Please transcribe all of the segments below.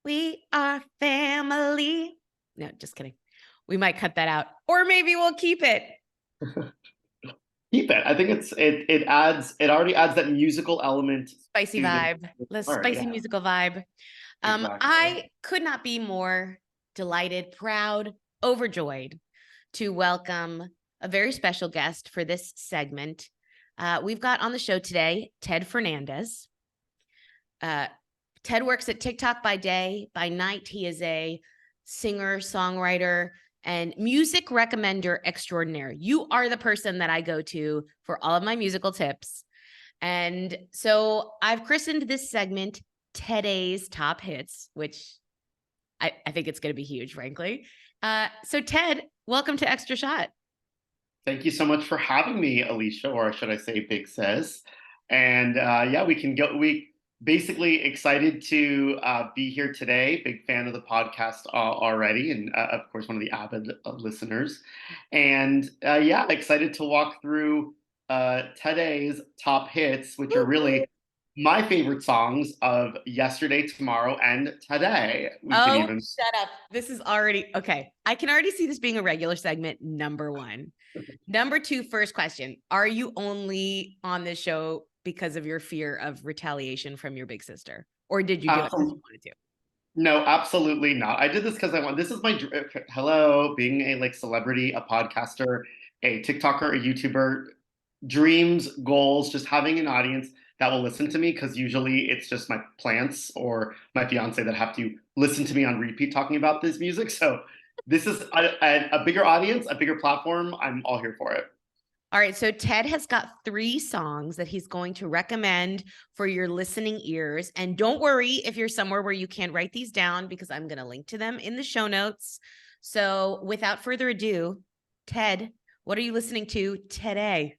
We are family. No, just kidding. We might cut that out, or maybe we'll keep it. Keep it. I think it already adds that musical element Spicy to vibe, the part. spicy Yeah, musical vibe. exactly. I could not be more delighted, proud, overjoyed to welcome a very special guest for this segment. We've got on the show today Ted Fernandez. Uh, Ted works at TikTok by day. By night, he is a singer, songwriter, and music recommender extraordinaire. You are the person that I go to for all of my musical tips. And so I've christened this segment Ted's Top Hits, which I think it's going to be huge, frankly. So, Ted, welcome to Extra Shot. Thank you so much for having me, Alicia, or should I say Big Sis. And yeah, we can go. We basically excited to be here today. Big fan of the podcast already, and of course, one of the avid listeners. And yeah, excited to walk through today's top hits, which are really my favorite songs of yesterday, tomorrow, and today. We could Oh, even. shut up. This is already okay. I can already see this being a regular segment. Number one. Number two, first question. Are you only on this show because of your fear of retaliation from your big sister? Or did you do it because you wanted to? No, absolutely not. I did this because I want. This is my hello, being a like celebrity, a podcaster, a TikToker, a YouTuber. Dreams, goals, just having an audience that will listen to me. Because usually it's just my plants or my fiance that have to listen to me on repeat talking about this music. So this is a bigger audience, a bigger platform. I'm all here for it. All right. So Ted has got 3 songs that he's going to recommend for your listening ears. And don't worry if you're somewhere where you can't write these down, because I'm going to link to them in the show notes. So without further ado, Ted, what are you listening to today?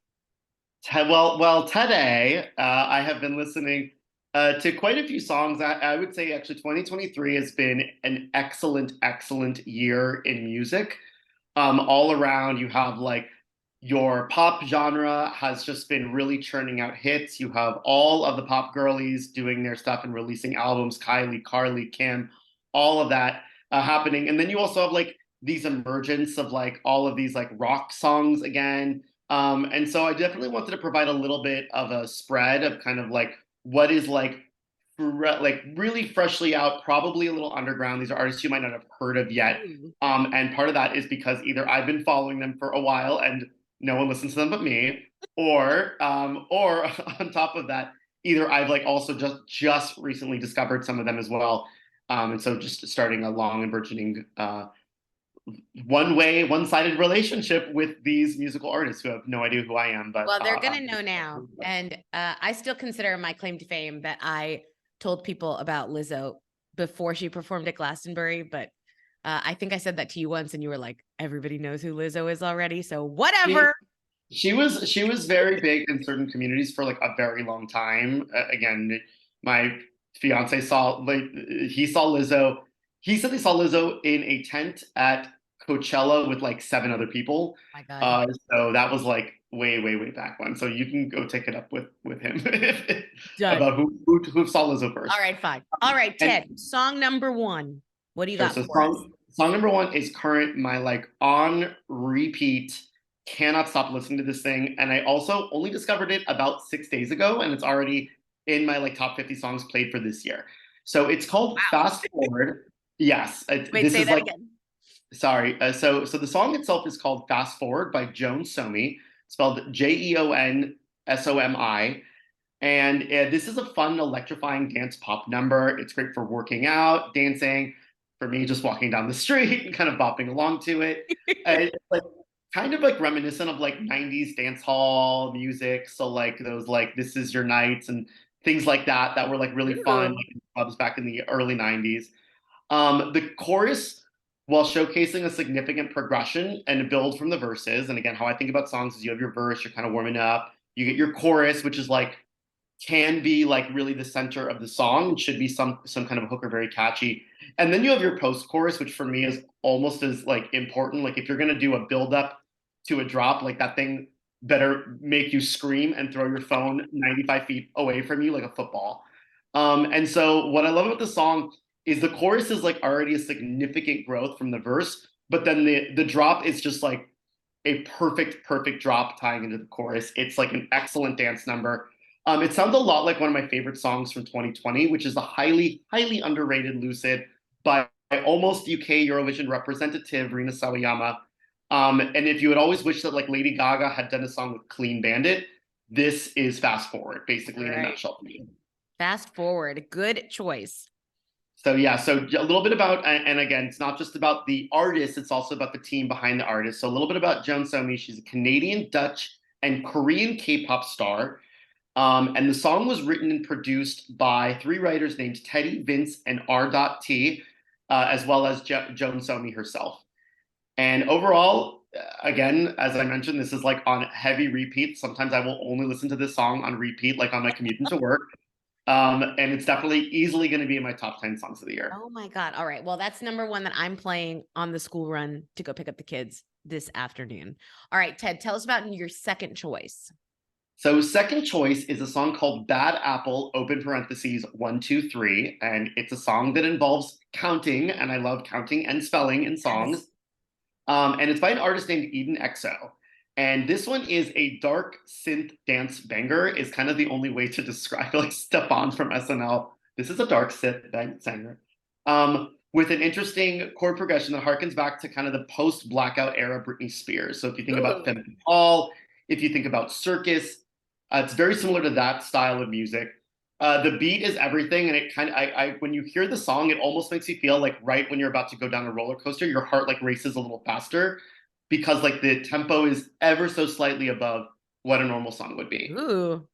Today I have been listening to quite a few songs. I would say actually 2023 has been an excellent, excellent year in music. All around, you have like your pop genre has just been really churning out hits. You have all of the pop girlies doing their stuff and releasing albums, Kylie, Carly, Kim, all of that happening. And then you also have like these emergence of like all of these like rock songs again. And so I definitely wanted to provide a little bit of a spread of kind of like what is like really freshly out, probably a little underground. These are artists you might not have heard of yet. Ooh. And part of that is because either I've been following them for a while and no one listens to them but me, or on top of that, either I've like also just recently discovered some of them as well. And so just starting a long and burgeoning one-sided relationship with these musical artists who have no idea who I am. But Well, they're going to know now. And I still consider my claim to fame that I told people about Lizzo before she performed at Glastonbury. But I think I said that to you once and you were like, everybody knows who Lizzo is already. So she, whatever. she was very big in certain communities for like a very long time. Again, my fiance saw like he saw Lizzo. He said he saw Lizzo in a tent at Coachella with like 7 other people. My God. So that was like way back when. So you can go take it up with him Done. about who saw Lizzo All first. right, fine. All right, And Ted, song number one. What do you sure, got so for us? song number one is current my like on repeat. Cannot stop listening to this thing. And I also only discovered it about 6 days ago, and it's already in my like top 50 songs played for this year. So it's called Fast Forward. Yes, Wait, this say is that like again. sorry. So the song itself is called Fast Forward by Joan Somi, spelled Jeonsomi. And this is a fun, electrifying dance pop number. It's great for working out, dancing, for me, just walking down the street and kind of bopping along to it. It's like kind of like reminiscent of like 90s dance hall music. So like those like This Is Your Nights and things like that that were like really fun Ooh. like, in clubs back in the early 90s. The chorus, while showcasing a significant progression and a build from the verses, and again, how I think about songs is you have your verse, you're kind of warming up, you get your chorus, which is like can be like really the center of the song, should be some kind of hook or very catchy. And then you have your post chorus, which for me is almost as like important. Like if you're gonna do a build up to a drop, like that thing better make you scream and throw your phone 95 feet away from you like a football. And so what I love about the song is the chorus is like already a significant growth from the verse, but then the drop is just like a perfect drop tying into the chorus. It's like an excellent dance number. It sounds a lot like one of my favorite songs from 2020, which is the highly underrated Lucid by almost UK Eurovision representative Rina Sawayama. And if you had always wished that like Lady Gaga had done a song with Clean Bandit, this is Fast Forward, basically in a nutshell for me. Fast Forward, good choice. So yeah, so a little bit about, and again, it's not just about the artist, it's also about the team behind the artist. So a little bit about Joan Somi. She's a Canadian, Dutch, and Korean K-pop star. And the song was written and produced by three writers named Teddy, Vince, and R.T, as well as Joan Somi herself. And overall, again, as I mentioned, this is like on heavy repeat. Sometimes I will only listen to this song on repeat, like on my commute into work. And it's definitely easily going to be in my top 10 songs of the year. Oh my God. All right. Well, that's number one that I'm playing on the school run to go pick up the kids this afternoon. All right, Ted, tell us about your second choice. So second choice is a song called Bad Apple, open parentheses, 1, 2, 3. And it's a song that involves counting, and I love counting and spelling in songs. Yes. And it's by an artist named Eden EXO. And this one is a dark synth dance banger, is kind of the only way to describe like Stefan from SNL. This is a dark synth banger. With an interesting chord progression that harkens back to kind of the post-blackout era Britney Spears. So if you think about Femme Fatale, if you think about Circus, it's very similar to that style of music. The beat is everything, and it kind of when you hear the song, it almost makes you feel like right when you're about to go down a roller coaster, your heart like races a little faster because like the tempo is ever so slightly above what a normal song would be. Ooh.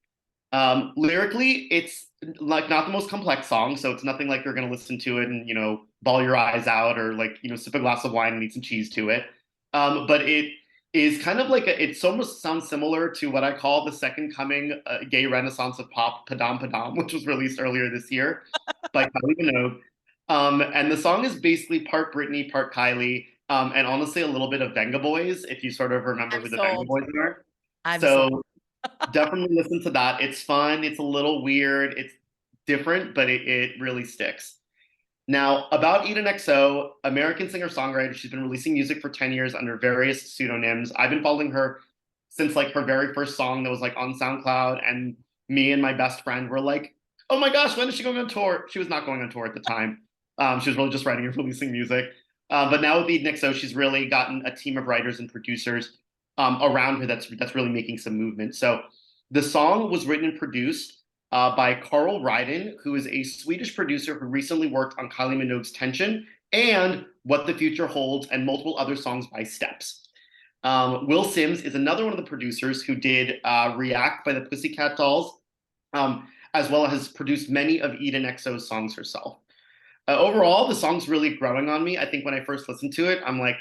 Lyrically, it's like not the most complex song, so it's nothing like you're gonna listen to it and bawl your eyes out or like sip a glass of wine and eat some cheese to it. But it is kind of like it almost sounds similar to what I call the second coming gay renaissance of pop, Padam Padam, which was released earlier this year by Kylie Minogue. And the song is basically part Britney, part Kylie, and honestly a little bit of Venga Boys, if you sort of remember who the Venga Boys are. So definitely listen to that. It's fun. It's a little weird. It's different, but it really sticks. Now, about Eden XO, American singer-songwriter, she's been releasing music for 10 years under various pseudonyms. I've been following her since like her very first song that was like on SoundCloud, and me and my best friend were like, oh my gosh, when is she going on tour? She was not going on tour at the time. She was really just writing and releasing music. But now with Eden XO, she's really gotten a team of writers and producers around her that's really making some movement. So the song was written and produced by Carl Ryden, who is a Swedish producer who recently worked on Kylie Minogue's Tension and What the Future Holds and multiple other songs by Steps. Will Sims is another one of the producers who did React by the Pussycat Dolls, as well as produced many of Eden XO's songs herself. Overall, the song's really growing on me. I think when I first listened to it, I'm like,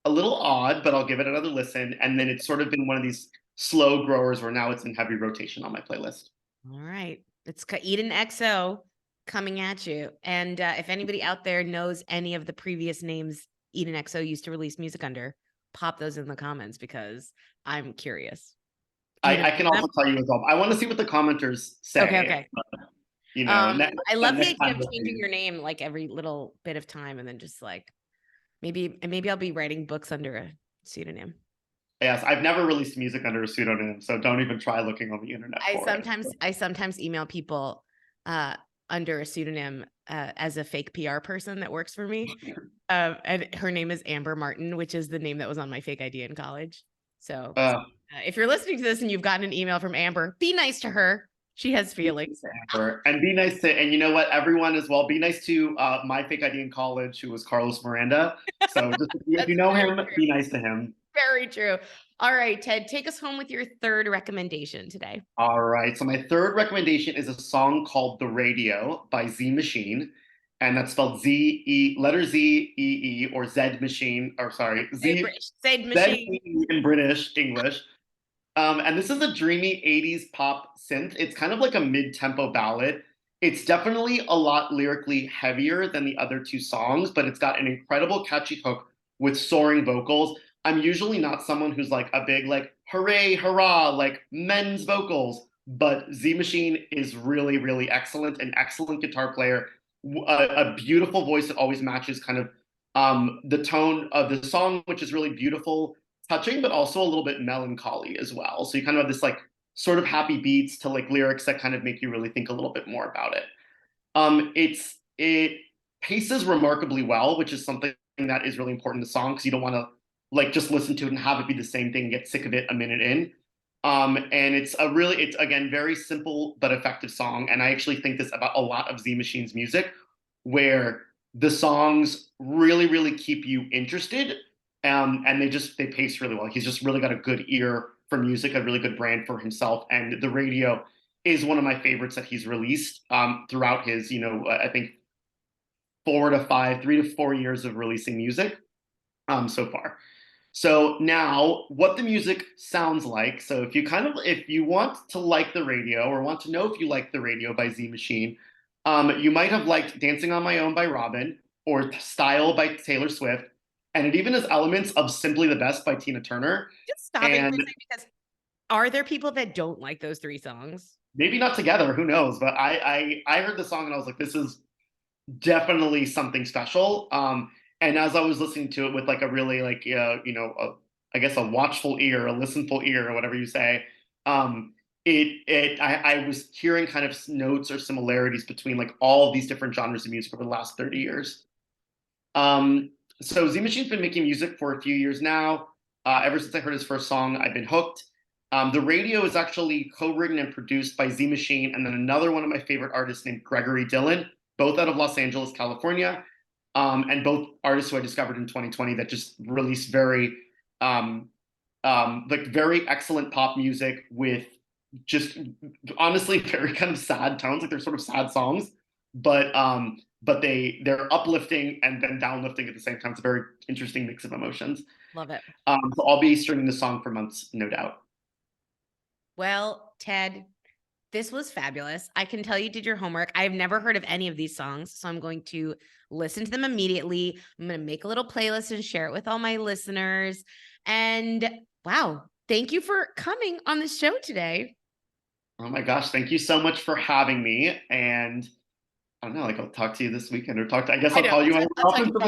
a little odd, but I'll give it another listen. And then it's sort of been one of these slow growers where now it's in heavy rotation on my playlist. All right. It's Eden XO coming at you. And if anybody out there knows any of the previous names Eden XO used to release music under, pop those in the comments because I'm curious. I can also tell you as well. I want to see what the commenters say. Okay. I love the idea of changing your name like every little bit of time, and then just like maybe I'll be writing books under a pseudonym. Yes, I've never released music under a pseudonym, so don't even try looking on the internet. I sometimes email people under a pseudonym as a fake PR person that works for me. And her name is Amber Martin, which is the name that was on my fake ID in college. So if you're listening to this and you've gotten an email from Amber, be nice to her. She has feelings. And be nice to, and you know what, everyone as well, be nice to my fake ID in college, who was Carlos Miranda. So just, if you know him, be nice to him. Very true. All right, Ted, take us home with your third recommendation today. All right. So my third recommendation is a song called The Radio by Z Machine. And that's spelled letter Z, E, or Z Machine, or sorry, Z Machine in British English. And this is a dreamy 80s pop synth. It's kind of like a mid-tempo ballad. It's definitely a lot lyrically heavier than the other two songs, but it's got an incredible catchy hook with soaring vocals. I'm usually not someone who's like a big like hooray, hurrah, like men's vocals, but Z Machine is really, really excellent, an excellent guitar player. a beautiful voice that always matches kind of the tone of the song, which is really beautiful, touching, but also a little bit melancholy as well. So you kind of have this like sort of happy beats to like lyrics that kind of make you really think a little bit more about it. It paces remarkably well, which is something that is really important in the song because you don't want to like just listen to it and have it be the same thing and get sick of it a minute in. And it's again very simple but effective song. And I actually think this about a lot of Z Machine's music, where the songs really, really keep you interested. And they pace really well. He's just really got a good ear for music, a really good brand for himself. And the radio is one of my favorites that he's released throughout his, I think 3 to 4 years of releasing music so far. So now what the music sounds like. So if you want to like the radio or want to know if you like the radio by Z Machine, you might have liked Dancing on My Own by Robin or Style by Taylor Swift. And it even has elements of Simply the Best by Tina Turner. Just stopping for a And second, because are there people that don't like those three songs? maybe not together, who knows? But I heard the song and I was like, this is definitely something special. And as I was listening to it with like a really like I guess a watchful ear, a listenful ear, or whatever you say, I was hearing kind of notes or similarities between like all of these different genres of music over the last 30 years. Um, so Z Machine's been making music for a few years now. Ever since I heard his first song, I've been hooked. The radio is actually co-written and produced by Z Machine and then another one of my favorite artists named Gregory Dillon, both out of Los Angeles, California, and both artists who I discovered in 2020 that just released like very excellent pop music with just honestly very kind of sad tones. Like they're sort of sad songs, but they're uplifting and then downlifting at the same time. It's a very interesting mix of emotions. Love it. So I'll be streaming the song for months, no doubt. Well, Ted, this was fabulous. I can tell you did your homework. I've never heard of any of these songs, so I'm going to listen to them immediately. I'm going to make a little playlist and share it with all my listeners. And wow, thank you for coming on the show today. Oh my gosh, thank you so much for having me. And I don't know, like I'll talk to you this weekend or I guess I'll call you on I'll talk to you for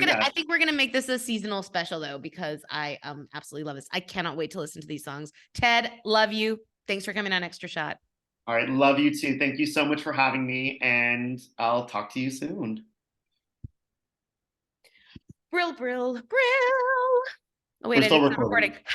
I think we're gonna make this a seasonal special though, because I absolutely love this. I cannot wait to listen to these songs. Ted, love you. Thanks for coming on Extra Shot. All right, love you too. Thank you so much for having me, and I'll talk to you soon. Brill, brill, brill. Oh, wait, We're I still think it's not recording. recording.